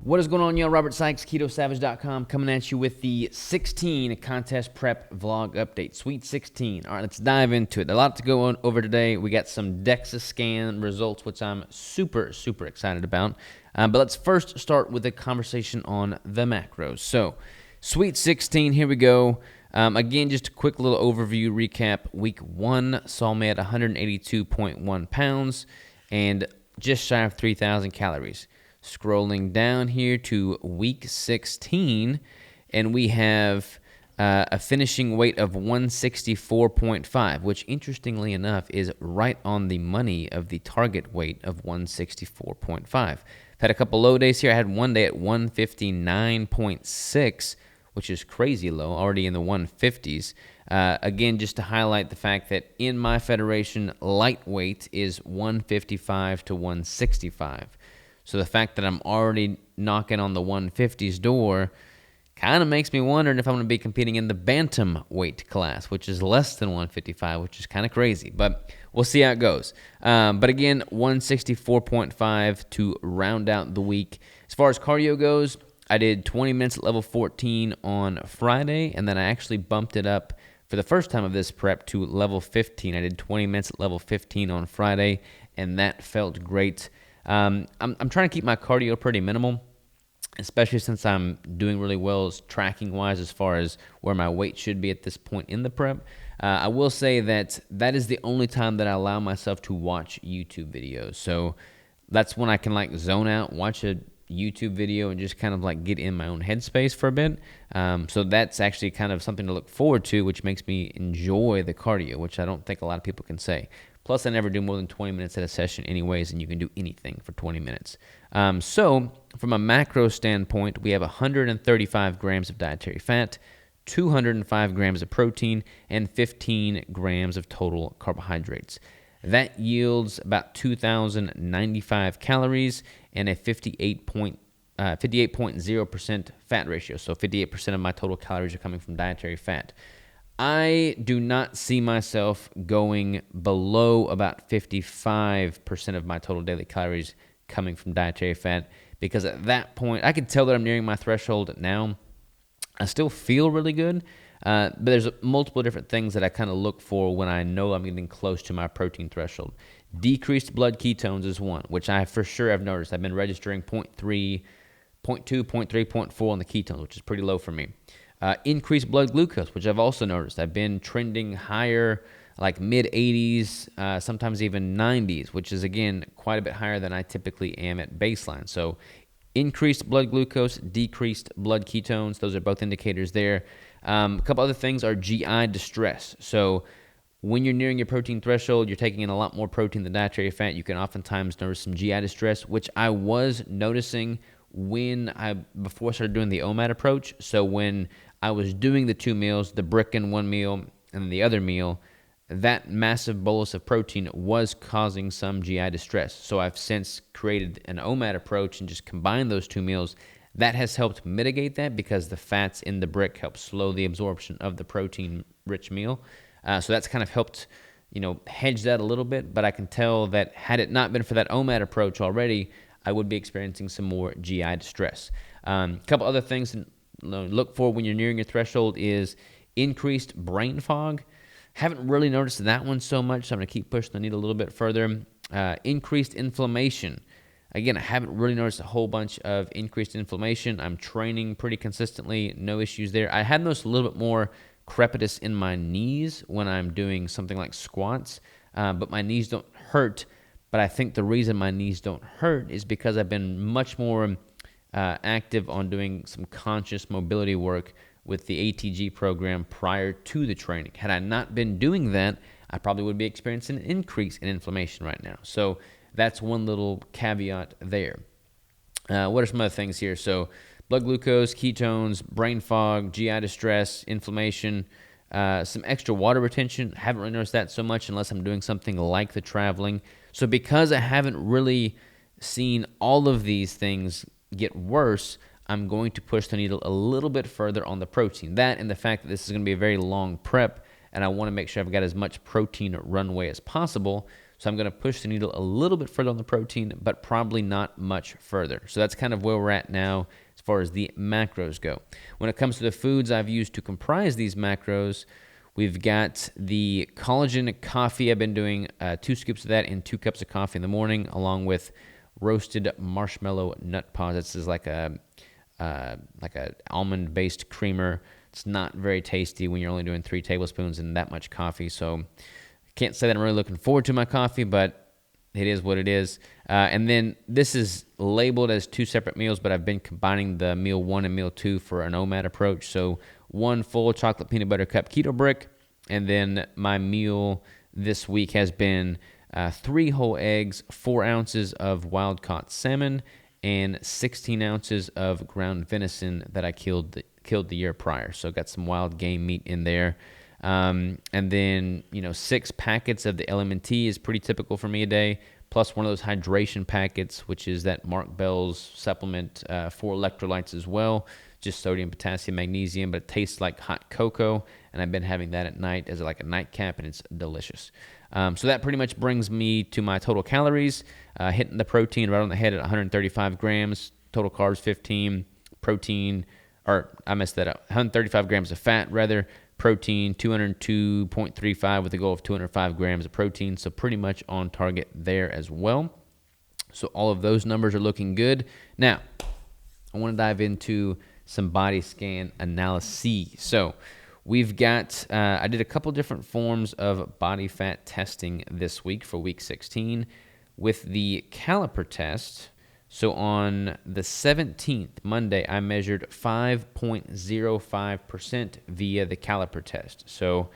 What is going on, y'all? Robert Sykes, KetoSavage.com, coming at you with the 16 contest prep vlog update. Sweet 16. All right, let's dive into it. A lot to go on over today. We got some Dexa scan results, which I'm super excited about. But let's first start with a conversation on the macros. So, Sweet 16, here we go. Again, just a quick little overview recap. Week 1 saw me at 182.1 pounds and just shy of 3,000 calories. Scrolling down here to week 16, and we have a finishing weight of 164.5, which interestingly enough is right on the money of the target weight of 164.5. I've had a couple low days here. I had one day at 159.6, which is crazy low, already in the 150s. Again, just to highlight the fact that in my federation, lightweight is 155 to 165. So the fact that I'm already knocking on the 150s door kind of makes me wonder if I'm going to be competing in the bantam weight class, which is less than 155, which is kind of crazy. But we'll see how it goes. But again, 164.5 to round out the week. As far as cardio goes, I did 20 minutes at level 14 on Friday, and then I actually bumped it up for the first time of this prep to level 15. I did 20 minutes at level 15 on Friday, and that felt great. I'm trying to keep my cardio pretty minimal, especially since I'm doing really well tracking-wise as far as where my weight should be at this point in the prep. I will say that is the only time that I allow myself to watch YouTube videos. So that's when I can like zone out, watch a YouTube video, and just kind of like get in my own headspace for a bit. So that's actually kind of something to look forward to, which makes me enjoy the cardio, which I don't think a lot of people can say. Plus, I never do more than 20 minutes at a session anyways, and you can do anything for 20 minutes. So, from a macro standpoint, we have 135 grams of dietary fat, 205 grams of protein, and 15 grams of total carbohydrates. That yields about 2,095 calories and a 58.0% fat ratio. So 58% of my total calories are coming from dietary fat. I do not see myself going below about 55% of my total daily calories coming from dietary fat, because at that point, I can tell that I'm nearing my threshold now. I still feel really good, but there's multiple different things that I kind of look for when I know I'm getting close to my protein threshold. Decreased blood ketones is one, which I for sure have noticed. I've been registering 0.3, 0.2, 0.3, 0.4 on the ketones, which is pretty low for me. Increased blood glucose, which I've also noticed. I've been trending higher, like mid-80s, sometimes even 90s, which is, again, quite a bit higher than I typically am at baseline. So increased blood glucose, decreased blood ketones, those are both indicators there. A couple other things are GI distress. So when you're nearing your protein threshold, you're taking in a lot more protein than dietary fat. You can oftentimes notice some GI distress, which I was noticing before I started doing the OMAD approach. So when I was doing the two meals, the brick in one meal and the other meal, that massive bolus of protein was causing some GI distress. So I've since created an OMAD approach and just combined those two meals. That has helped mitigate that because the fats in the brick help slow the absorption of the protein-rich meal. So that's kind of helped, hedge that a little bit. But I can tell that had it not been for that OMAD approach already, I would be experiencing some more GI distress. A couple other things to look for when you're nearing your threshold is increased brain fog. Haven't really noticed that one so much, so I'm going to keep pushing the needle a little bit further. Increased inflammation. Again, I haven't really noticed a whole bunch of increased inflammation. I'm training pretty consistently, no issues there. I had noticed a little bit more crepitus in my knees when I'm doing something like squats, but my knees don't hurt. But I think the reason my knees don't hurt is because I've been much more active on doing some conscious mobility work with the ATG program prior to the training. Had I not been doing that, I probably would be experiencing an increase in inflammation right now. So that's one little caveat there. What are some other things here? So blood glucose, ketones, brain fog, GI distress, inflammation, some extra water retention. Haven't really noticed that so much unless I'm doing something like the traveling. So because I haven't really seen all of these things get worse, I'm going to push the needle a little bit further on the protein. That and the fact that this is going to be a very long prep, and I want to make sure I've got as much protein runway as possible. So I'm going to push the needle a little bit further on the protein, but probably not much further. So that's kind of where we're at now as far as the macros go. When it comes to the foods I've used to comprise these macros, we've got the collagen coffee. I've been doing 2 scoops of that in 2 cups of coffee in the morning, along with roasted marshmallow nut pods. This is like a almond-based creamer. It's not very tasty when you're only doing 3 tablespoons and that much coffee. So I can't say that I'm really looking forward to my coffee, but it is what it is. And then this is labeled as 2 separate meals, but I've been combining the meal 1 and meal 2 for an OMAD approach. So 1 full chocolate peanut butter cup keto brick, and then my meal this week has been 3 whole eggs, 4 ounces of wild-caught salmon, and 16 ounces of ground venison that I killed the year prior. So got some wild game meat in there. And then, 6 packets of the LMNT is pretty typical for me a day, plus one of those hydration packets, which is that Mark Bell's supplement for electrolytes as well, just sodium, potassium, magnesium, but it tastes like hot cocoa, and I've been having that at night as like a nightcap, and it's delicious. So that pretty much brings me to my total calories, hitting the protein right on the head at 135 grams, total carbs 15, protein, or I messed that up, 135 grams of fat rather, protein 202.35 with a goal of 205 grams of protein, so pretty much on target there as well. So all of those numbers are looking good. Now, I want to dive into some body scan analyses. So we've got, I did a couple different forms of body fat testing this week for week 16 with the caliper test. So on the 17th, Monday, I measured 5.05% via the caliper test. So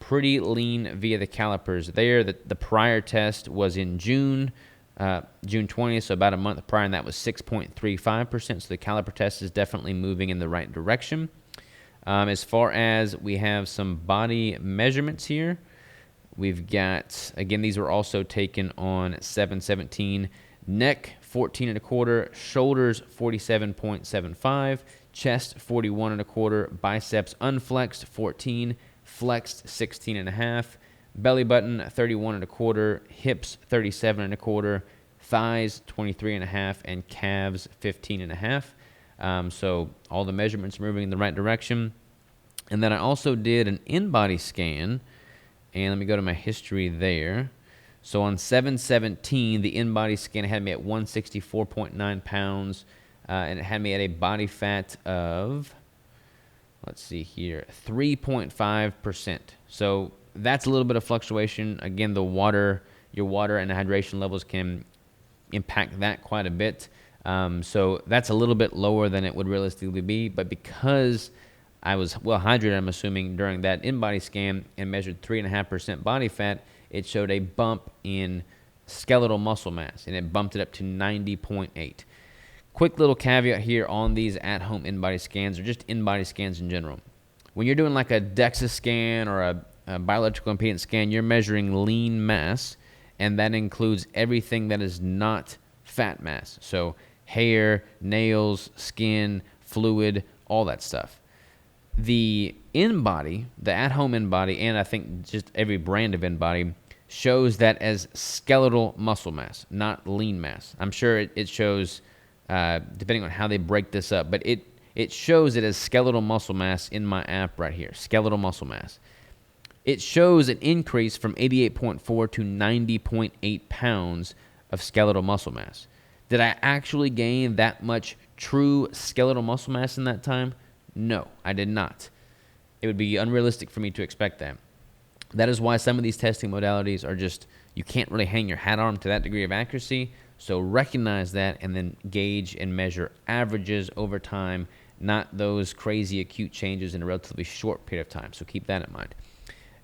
pretty lean via the calipers there. The prior test was in June 20th, so about a month prior, and that was 6.35%. So the caliper test is definitely moving in the right direction. As far as we have some body measurements here, we've got, again, these were also taken on 7/17. Neck 14.25, shoulders 47.75, chest 41.25, biceps unflexed 14, flexed 16.5, belly button 31.25, hips 37.25, thighs 23.5, and calves 15.5. So all the measurements are moving in the right direction. And then I also did an Inbody scan, and let me go to my history there. So on 7/17, the Inbody scan had me at 164.9 pounds, and it had me at a body fat of, let's see here, 3.5%. So that's a little bit of fluctuation. Again, your water and hydration levels can impact that quite a bit. So that's a little bit lower than it would realistically be, but because I was well hydrated, I'm assuming, during that Inbody scan and measured 3.5% body fat, it showed a bump in skeletal muscle mass, and it bumped it up to 90.8. Quick little caveat here on these at-home Inbody scans, or just Inbody scans in general. When you're doing like a Dexa scan or a biological impedance scan, you're measuring lean mass, and that includes everything that is not fat mass. So hair, nails, skin, fluid, all that stuff. The Inbody, the at-home Inbody, and I think just every brand of Inbody, shows that as skeletal muscle mass, not lean mass. I'm sure it shows, depending on how they break this up, but it shows it as skeletal muscle mass in my app right here, skeletal muscle mass. It shows an increase from 88.4 to 90.8 pounds of skeletal muscle mass. Did I actually gain that much true skeletal muscle mass in that time? No, I did not. It would be unrealistic for me to expect that. That is why some of these testing modalities are just, you can't really hang your hat on them to that degree of accuracy. So recognize that and then gauge and measure averages over time, not those crazy acute changes in a relatively short period of time. So keep that in mind.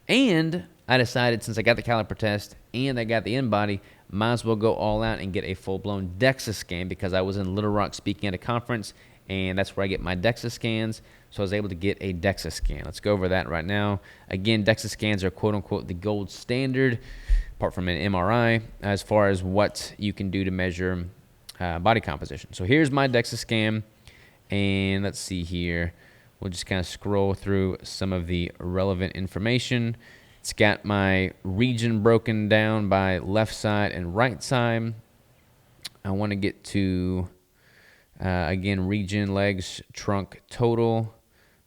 And I decided, since I got the caliper test and I got the Inbody, might as well go all out and get a full-blown Dexa scan, because I was in Little Rock speaking at a conference, and that's where I get my Dexa scans. So I was able to get a Dexa scan. Let's go over that right now. Again, Dexa scans are quote-unquote the gold standard, apart from an MRI, as far as what you can do to measure body composition. So here's my Dexa scan, And let's see here. We'll just kind of scroll through some of the relevant information. It's got my region broken down by left side and right side. I want to get to, again, region, legs, trunk, total.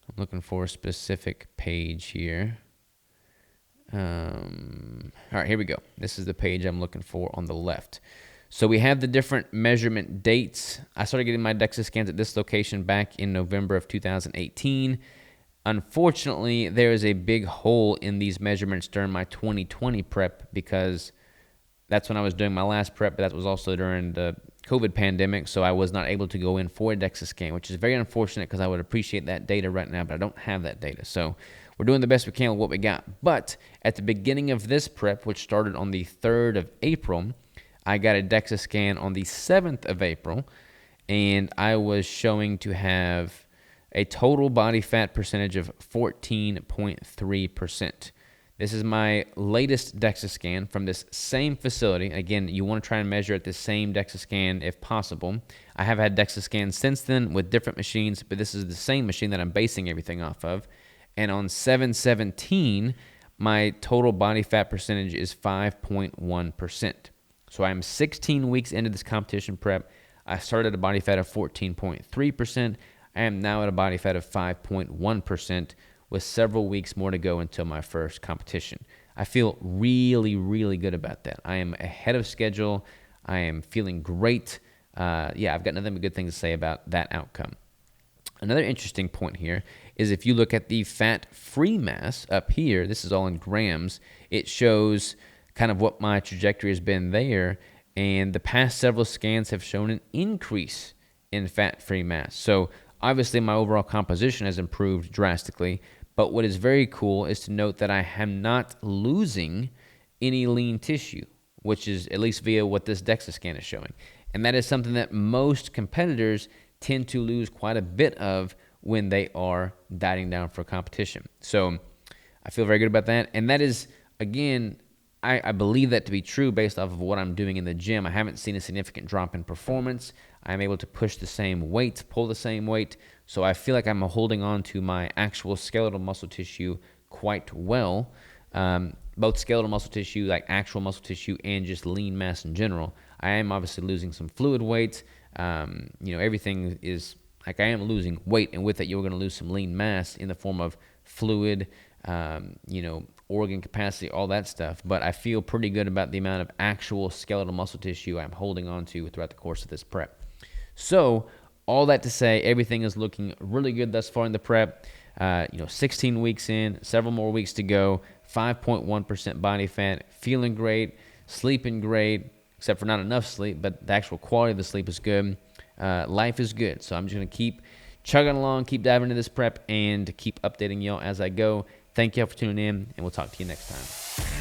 I'm looking for a specific page here. All right, here we go. This is the page I'm looking for on the left. So we have the different measurement dates. I started getting my Dexa scans at this location back in November of 2018. Unfortunately, there is a big hole in these measurements during my 2020 prep because that's when I was doing my last prep, but that was also during the COVID pandemic, so I was not able to go in for a Dexa scan, which is very unfortunate because I would appreciate that data right now, but I don't have that data. So we're doing the best we can with what we got. But at the beginning of this prep, which started on the 3rd of April, I got a Dexa scan on the 7th of April, and I was showing to have a total body fat percentage of 14.3%. This is my latest Dexa scan from this same facility. Again, you want to try and measure at the same Dexa scan if possible. I have had Dexa scans since then with different machines, but this is the same machine that I'm basing everything off of. And on 7/17, my total body fat percentage is 5.1%. So I'm 16 weeks into this competition prep. I started at a body fat of 14.3%. I am now at a body fat of 5.1%. with several weeks more to go until my first competition. I feel really, really good about that. I am ahead of schedule. I am feeling great. I've got nothing but good things to say about that outcome. Another interesting point here is if you look at the fat-free mass up here, this is all in grams, it shows kind of what my trajectory has been there, and the past several scans have shown an increase in fat-free mass. So obviously my overall composition has improved drastically, but what is very cool is to note that I am not losing any lean tissue, which is at least via what this Dexa scan is showing. And that is something that most competitors tend to lose quite a bit of when they are dieting down for competition. So I feel very good about that. And that is, again, I believe that to be true based off of what I'm doing in the gym. I haven't seen a significant drop in performance. I'm able to push the same weight, pull the same weight. So I feel like I'm holding on to my actual skeletal muscle tissue quite well. Both skeletal muscle tissue, like actual muscle tissue, and just lean mass in general. I am obviously losing some fluid weight. Everything is like I am losing weight, and with it, you're going to lose some lean mass in the form of fluid, organ capacity, all that stuff. But I feel pretty good about the amount of actual skeletal muscle tissue I'm holding on to throughout the course of this prep. So all that to say, everything is looking really good thus far in the prep. 16 weeks in, several more weeks to go, 5.1% body fat, feeling great, sleeping great, except for not enough sleep, but the actual quality of the sleep is good. Life is good. So I'm just going to keep chugging along, keep diving into this prep, and keep updating y'all as I go. Thank y'all for tuning in, and we'll talk to you next time.